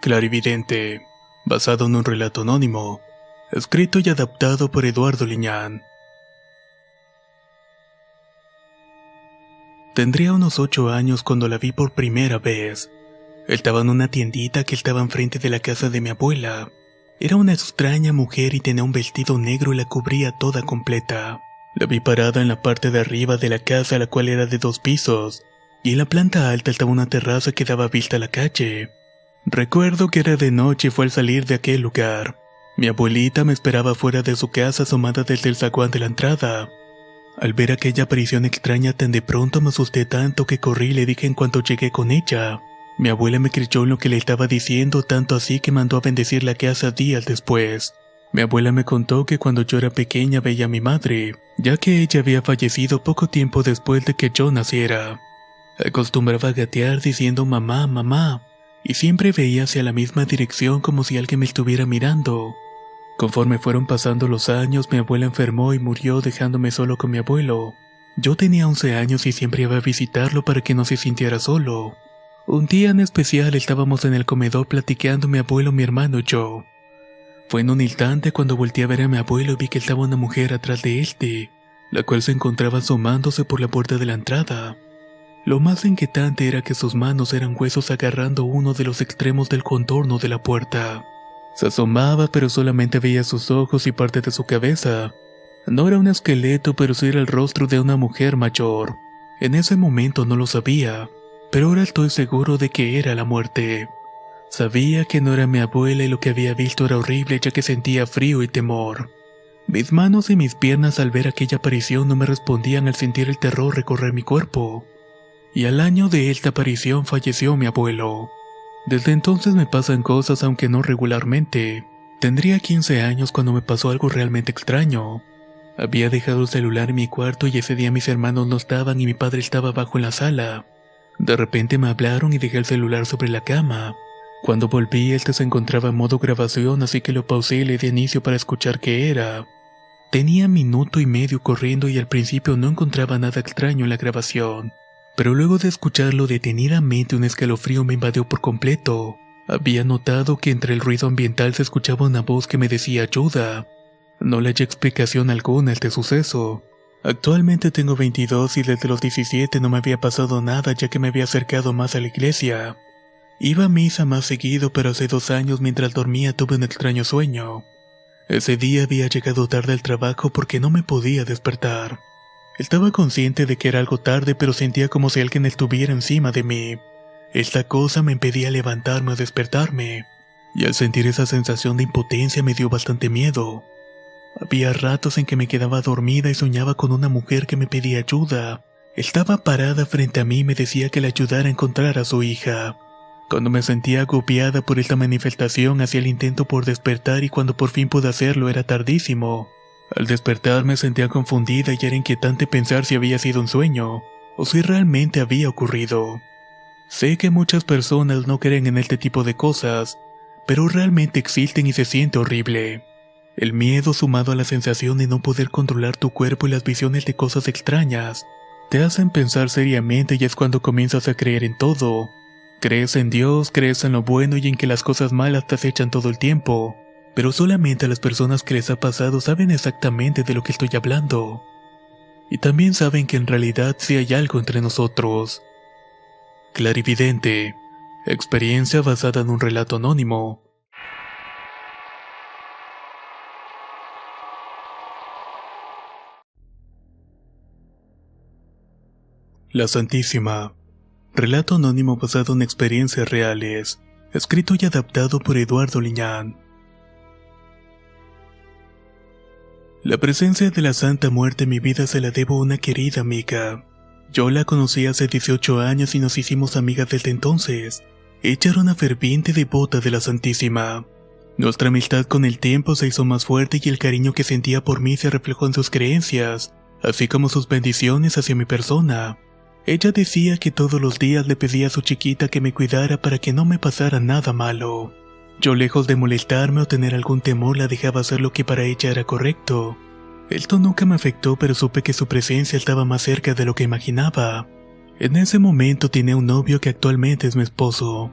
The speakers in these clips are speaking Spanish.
Clarividente, basado en un relato anónimo, escrito y adaptado por Eduardo Liñán. Tendría unos 8 años cuando la vi por primera vez. Estaba en una tiendita que estaba enfrente de la casa de mi abuela. Era una extraña mujer y tenía un vestido negro y la cubría toda completa. La vi parada en la parte de arriba de la casa, la cual era de 2 pisos, y en la planta alta estaba una terraza que daba vista a la calle. Recuerdo que era de noche y fue al salir de aquel lugar. Mi abuelita me esperaba fuera de su casa asomada desde el zaguán de la entrada. Al ver aquella aparición extraña tan de pronto me asusté tanto que corrí y le dije en cuanto llegué con ella. Mi abuela me creyó en lo que le estaba diciendo, tanto así que mandó a bendecir la casa días después. Mi abuela me contó que cuando yo era pequeña veía a mi madre, ya que ella había fallecido poco tiempo después de que yo naciera. Acostumbraba a gatear diciendo mamá, mamá, y siempre veía hacia la misma dirección como si alguien me estuviera mirando. Conforme fueron pasando los años, mi abuela enfermó y murió dejándome solo con mi abuelo. Yo tenía 11 años y siempre iba a visitarlo para que no se sintiera solo. Un día en especial estábamos en el comedor platicando mi abuelo, mi hermano y yo. Fue en un instante cuando volteé a ver a mi abuelo y vi que estaba una mujer atrás de él, la cual se encontraba asomándose por la puerta de la entrada. Lo más inquietante era que sus manos eran huesos agarrando uno de los extremos del contorno de la puerta. Se asomaba, pero solamente veía sus ojos y parte de su cabeza. No era un esqueleto, pero sí era el rostro de una mujer mayor. En ese momento no lo sabía, pero ahora estoy seguro de que era la muerte. Sabía que no era mi abuela y lo que había visto era horrible, ya que sentía frío y temor. Mis manos y mis piernas al ver aquella aparición no me respondían al sentir el terror recorrer mi cuerpo. Y al año de esta aparición falleció mi abuelo. Desde entonces me pasan cosas, aunque no regularmente. Tendría 15 años cuando me pasó algo realmente extraño. Había dejado el celular en mi cuarto y ese día mis hermanos no estaban y mi padre estaba abajo en la sala. De repente me hablaron y dejé el celular sobre la cama. Cuando volví, este se encontraba en modo grabación, así que lo pausé y le di inicio para escuchar qué era. Tenía 1 minuto y medio corriendo y al principio no encontraba nada extraño en la grabación. Pero luego de escucharlo detenidamente un escalofrío me invadió por completo. Había notado que entre el ruido ambiental se escuchaba una voz que me decía ayuda. No le hallé explicación alguna a este suceso. Actualmente tengo 22 y desde los 17 no me había pasado nada, ya que me había acercado más a la iglesia. Iba a misa más seguido, pero hace 2 años mientras dormía tuve un extraño sueño. Ese día había llegado tarde al trabajo porque no me podía despertar. Estaba consciente de que era algo tarde, pero sentía como si alguien estuviera encima de mí. Esta cosa me impedía levantarme o despertarme, y al sentir esa sensación de impotencia me dio bastante miedo. Había ratos en que me quedaba dormida y soñaba con una mujer que me pedía ayuda. Estaba parada frente a mí y me decía que le ayudara a encontrar a su hija. Cuando me sentía agobiada por esta manifestación, hacía el intento por despertar y cuando por fin pude hacerlo era tardísimo. Al despertar me sentía confundida y era inquietante pensar si había sido un sueño, o si realmente había ocurrido. Sé que muchas personas no creen en este tipo de cosas, pero realmente existen y se siente horrible. El miedo sumado a la sensación de no poder controlar tu cuerpo y las visiones de cosas extrañas, te hacen pensar seriamente y es cuando comienzas a creer en todo. Crees en Dios, crees en lo bueno y en que las cosas malas te acechan todo el tiempo. Pero solamente a las personas que les ha pasado saben exactamente de lo que estoy hablando. Y también saben que en realidad sí hay algo entre nosotros. Clarividente. Experiencia basada en un relato anónimo. La Santísima. Relato anónimo basado en experiencias reales. Escrito y adaptado por Eduardo Liñán. La presencia de la Santa Muerte en mi vida se la debo a una querida amiga. Yo la conocí hace 18 años y nos hicimos amigas desde entonces. Ella era una ferviente devota de la Santísima. Nuestra amistad con el tiempo se hizo más fuerte y el cariño que sentía por mí se reflejó en sus creencias, así como sus bendiciones hacia mi persona. Ella decía que todos los días le pedía a su chiquita que me cuidara para que no me pasara nada malo. Yo, lejos de molestarme o tener algún temor, la dejaba hacer lo que para ella era correcto. Esto nunca me afectó, pero supe que su presencia estaba más cerca de lo que imaginaba. En ese momento tenía un novio que actualmente es mi esposo.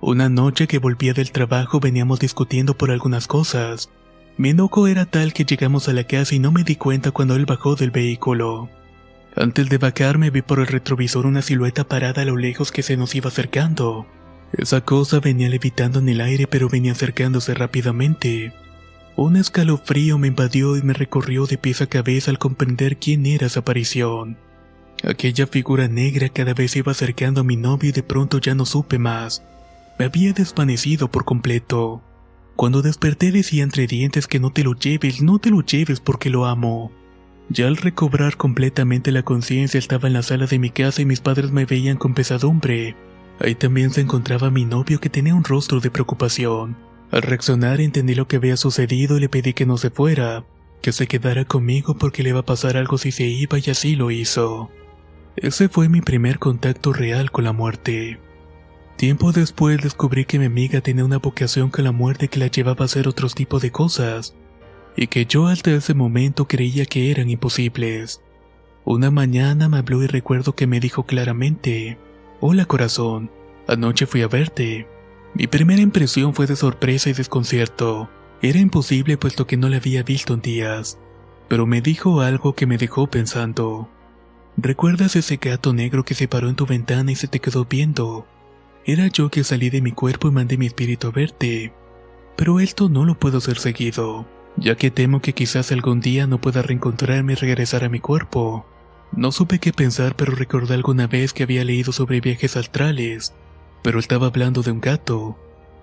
Una noche que volvía del trabajo veníamos discutiendo por algunas cosas. Mi enojo era tal que llegamos a la casa y no me di cuenta cuando él bajó del vehículo. Antes de bajarme vi por el retrovisor una silueta parada a lo lejos que se nos iba acercando. Esa cosa venía levitando en el aire pero venía acercándose rápidamente. Un escalofrío me invadió y me recorrió de pies a cabeza al comprender quién era esa aparición. Aquella figura negra cada vez iba acercando a mi novio y de pronto ya no supe más. Me había desvanecido por completo. Cuando desperté decía entre dientes que no te lo lleves porque lo amo. Ya al recobrar completamente la conciencia estaba en la sala de mi casa y mis padres me veían con pesadumbre. Ahí también se encontraba mi novio que tenía un rostro de preocupación. Al reaccionar entendí lo que había sucedido y le pedí que no se fuera, que se quedara conmigo porque le iba a pasar algo si se iba y así lo hizo. Ese fue mi primer contacto real con la muerte. Tiempo después descubrí que mi amiga tenía una vocación con la muerte que la llevaba a hacer otros tipos de cosas, y que yo hasta ese momento creía que eran imposibles. Una mañana me habló y recuerdo que me dijo claramente: «Hola corazón, anoche fui a verte». Mi primera impresión fue de sorpresa y desconcierto. Era imposible puesto que no la había visto en días, pero me dijo algo que me dejó pensando. «¿Recuerdas ese gato negro que se paró en tu ventana y se te quedó viendo? Era yo que salí de mi cuerpo y mandé mi espíritu a verte. Pero esto no lo puedo hacer seguido, ya que temo que quizás algún día no pueda reencontrarme y regresar a mi cuerpo». No supe qué pensar, pero recordé alguna vez que había leído sobre viajes astrales, pero estaba hablando de un gato.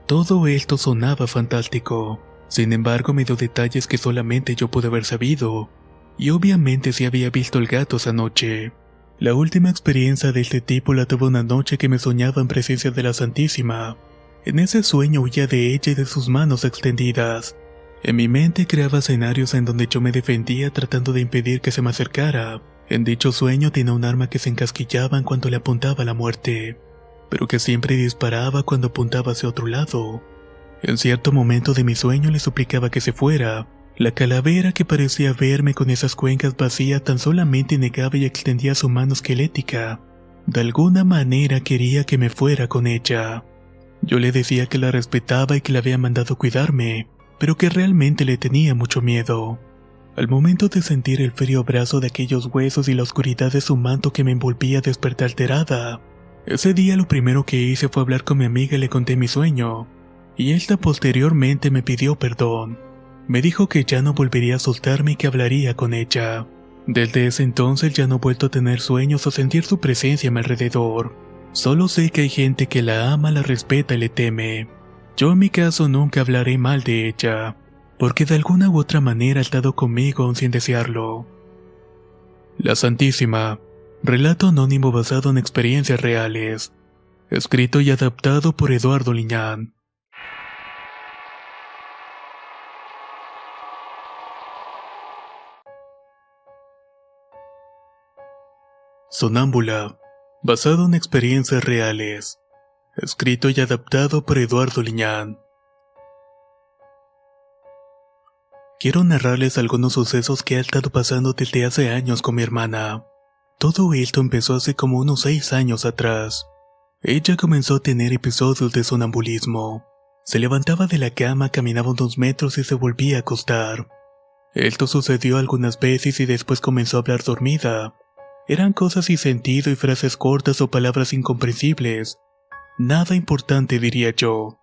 Todo esto sonaba fantástico. Sin embargo, me dio detalles que solamente yo pude haber sabido, y obviamente sí había visto el gato esa noche. La última experiencia de este tipo la tuve una noche que me soñaba en presencia de la Santísima. En ese sueño huía de ella y de sus manos extendidas. En mi mente creaba escenarios en donde yo me defendía tratando de impedir que se me acercara. En dicho sueño tenía un arma que se encasquillaba en cuanto le apuntaba a la muerte, pero que siempre disparaba cuando apuntaba hacia otro lado. En cierto momento de mi sueño le suplicaba que se fuera. La calavera que parecía verme con esas cuencas vacías tan solamente negaba y extendía su mano esquelética. De alguna manera quería que me fuera con ella. Yo le decía que la respetaba y que le había mandado cuidarme, pero que realmente le tenía mucho miedo. Al momento de sentir el frío abrazo de aquellos huesos y la oscuridad de su manto que me envolvía, desperté alterada. Ese día lo primero que hice fue hablar con mi amiga y le conté mi sueño, y esta posteriormente me pidió perdón. Me dijo que ya no volvería a soltarme y que hablaría con ella. Desde ese entonces ya no he vuelto a tener sueños o sentir su presencia a mi alrededor. Solo sé que hay gente que la ama, la respeta y le teme. Yo en mi caso nunca hablaré mal de ella, porque de alguna u otra manera ha estado conmigo aún sin desearlo. La Santísima. Relato anónimo basado en experiencias reales. Escrito y adaptado por Eduardo Liñán. Sonámbula. Basado en experiencias reales. Escrito y adaptado por Eduardo Liñán. Quiero narrarles algunos sucesos que he estado pasando desde hace años con mi hermana. Todo esto empezó hace como unos 6 años atrás. Ella comenzó a tener episodios de sonambulismo. Se levantaba de la cama, caminaba unos metros y se volvía a acostar. Esto sucedió algunas veces y después comenzó a hablar dormida. Eran cosas sin sentido y frases cortas o palabras incomprensibles. Nada importante, diría yo.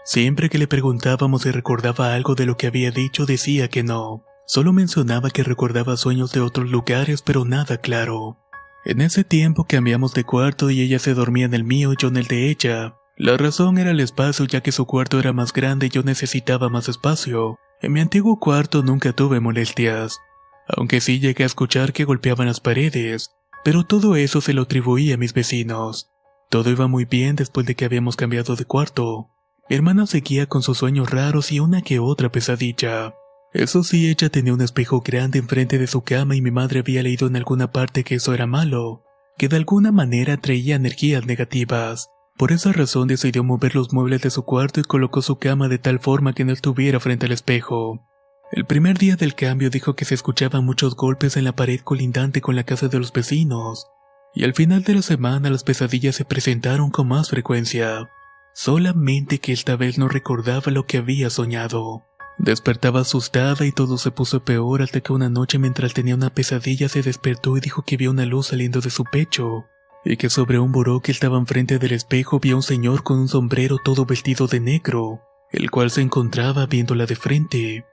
Siempre que le preguntábamos si recordaba algo de lo que había dicho, decía que no. Solo mencionaba que recordaba sueños de otros lugares, pero nada claro. En ese tiempo cambiamos de cuarto y ella se dormía en el mío y yo en el de ella. La razón era el espacio, ya que su cuarto era más grande y yo necesitaba más espacio. En mi antiguo cuarto nunca tuve molestias, aunque sí llegué a escuchar que golpeaban las paredes, pero todo eso se lo atribuía a mis vecinos. Todo iba muy bien después de que habíamos cambiado de cuarto. Mi hermana seguía con sus sueños raros y una que otra pesadilla. Eso sí, ella tenía un espejo grande enfrente de su cama y mi madre había leído en alguna parte que eso era malo, que de alguna manera traía energías negativas. Por esa razón decidió mover los muebles de su cuarto y colocó su cama de tal forma que no estuviera frente al espejo. El primer día del cambio dijo que se escuchaban muchos golpes en la pared colindante con la casa de los vecinos, y al final de la semana las pesadillas se presentaron con más frecuencia. solamente que esta vez no recordaba lo que había soñado. Despertaba asustada y todo se puso peor hasta que una noche mientras tenía una pesadilla se despertó y dijo que vio una luz saliendo de su pecho, y que sobre un buró que estaba enfrente del espejo vio un señor con un sombrero todo vestido de negro, el cual se encontraba viéndola de frente.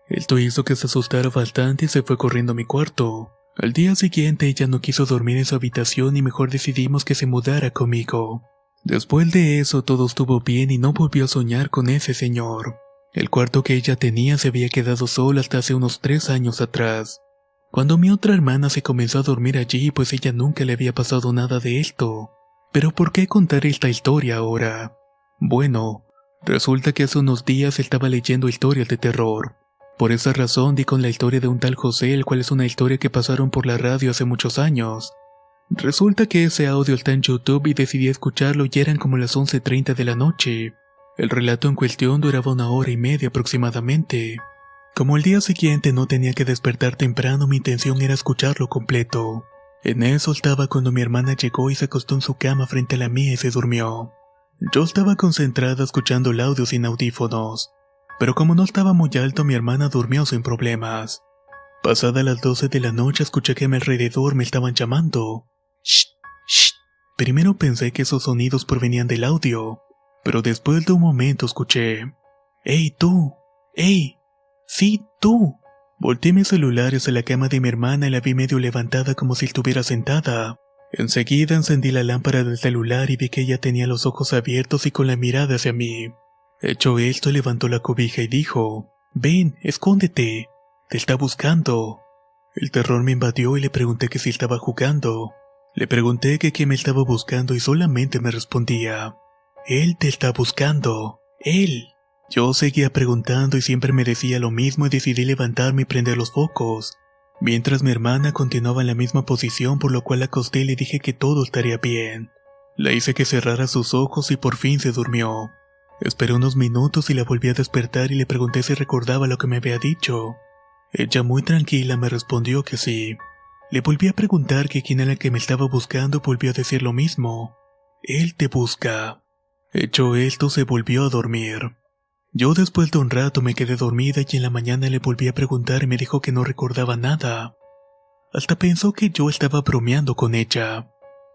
Esto hizo que se asustara bastante y se fue corriendo a mi cuarto. Al día siguiente ella no quiso dormir en su habitación y mejor decidimos que se mudara conmigo. Después de eso todo estuvo bien y no volvió a soñar con ese señor. El cuarto que ella tenía se había quedado solo hasta hace unos 3 años atrás, cuando mi otra hermana se comenzó a dormir allí, pues ella nunca le había pasado nada de esto. Pero ¿por qué contar esta historia ahora? Bueno, resulta que hace unos días estaba leyendo historias de terror. Por esa razón di con la historia de un tal José, el cual es una historia que pasaron por la radio hace muchos años. Resulta que ese audio está en YouTube y decidí escucharlo y eran como las 11:30 de la noche. El relato en cuestión duraba 1 hora y media aproximadamente. Como el día siguiente no tenía que despertar temprano, mi intención era escucharlo completo. En eso estaba cuando mi hermana llegó y se acostó en su cama frente a la mía y se durmió. Yo estaba concentrada escuchando el audio sin audífonos, pero como no estaba muy alto, mi hermana durmió sin problemas. Pasada las 12 de la noche escuché que a mi alrededor me estaban llamando. Shh, shh. Primero pensé que esos sonidos provenían del audio, pero después de un momento escuché: ¡Ey, tú! ¡Ey! ¡Sí, tú! Volteé mi celular hacia la cama de mi hermana y la vi medio levantada como si estuviera sentada. Enseguida encendí la lámpara del celular y vi que ella tenía los ojos abiertos y con la mirada hacia mí. Hecho esto, levantó la cobija y dijo: «Ven, escóndete, te está buscando». El terror me invadió y le pregunté que si estaba jugando. Le pregunté que qué me estaba buscando y solamente me respondía: «Él te está buscando, él». Yo seguía preguntando y siempre me decía lo mismo y decidí levantarme y prender los focos, mientras mi hermana continuaba en la misma posición, por lo cual la acosté y le dije que todo estaría bien. La hice que cerrara sus ojos y por fin se durmió. Esperé unos minutos y la volví a despertar y le pregunté si recordaba lo que me había dicho. Ella muy tranquila me respondió que sí. Le volví a preguntar que quién era el que me estaba buscando y volvió a decir lo mismo: «Él te busca». Hecho esto, se volvió a dormir. Yo después de un rato me quedé dormida y en la mañana le volví a preguntar y me dijo que no recordaba nada. Hasta pensó que yo estaba bromeando con ella.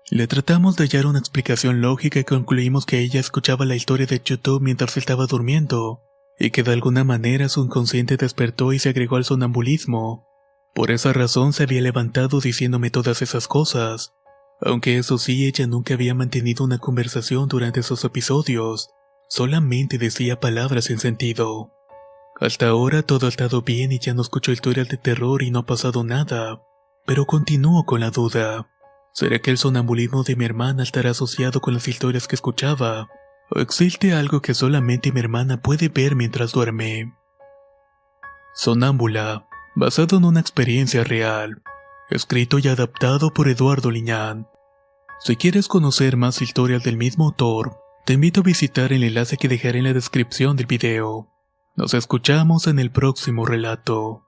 Le tratamos de hallar una explicación lógica y concluimos que ella escuchaba la historia de YouTube mientras estaba durmiendo, y que de alguna manera su inconsciente despertó y se agregó al sonambulismo. Por esa razón se había levantado diciéndome todas esas cosas, aunque eso sí, ella nunca había mantenido una conversación durante esos episodios. Solamente decía palabras sin sentido. Hasta ahora todo ha estado bien y ya no escucho historias de terror y no ha pasado nada, pero continúo con la duda. ¿Será que el sonambulismo de mi hermana estará asociado con las historias que escuchaba? ¿O existe algo que solamente mi hermana puede ver mientras duerme? Sonámbula, basado en una experiencia real. Escrito y adaptado por Eduardo Liñán. Si quieres conocer más historias del mismo autor, te invito a visitar el enlace que dejaré en la descripción del video. Nos escuchamos en el próximo relato.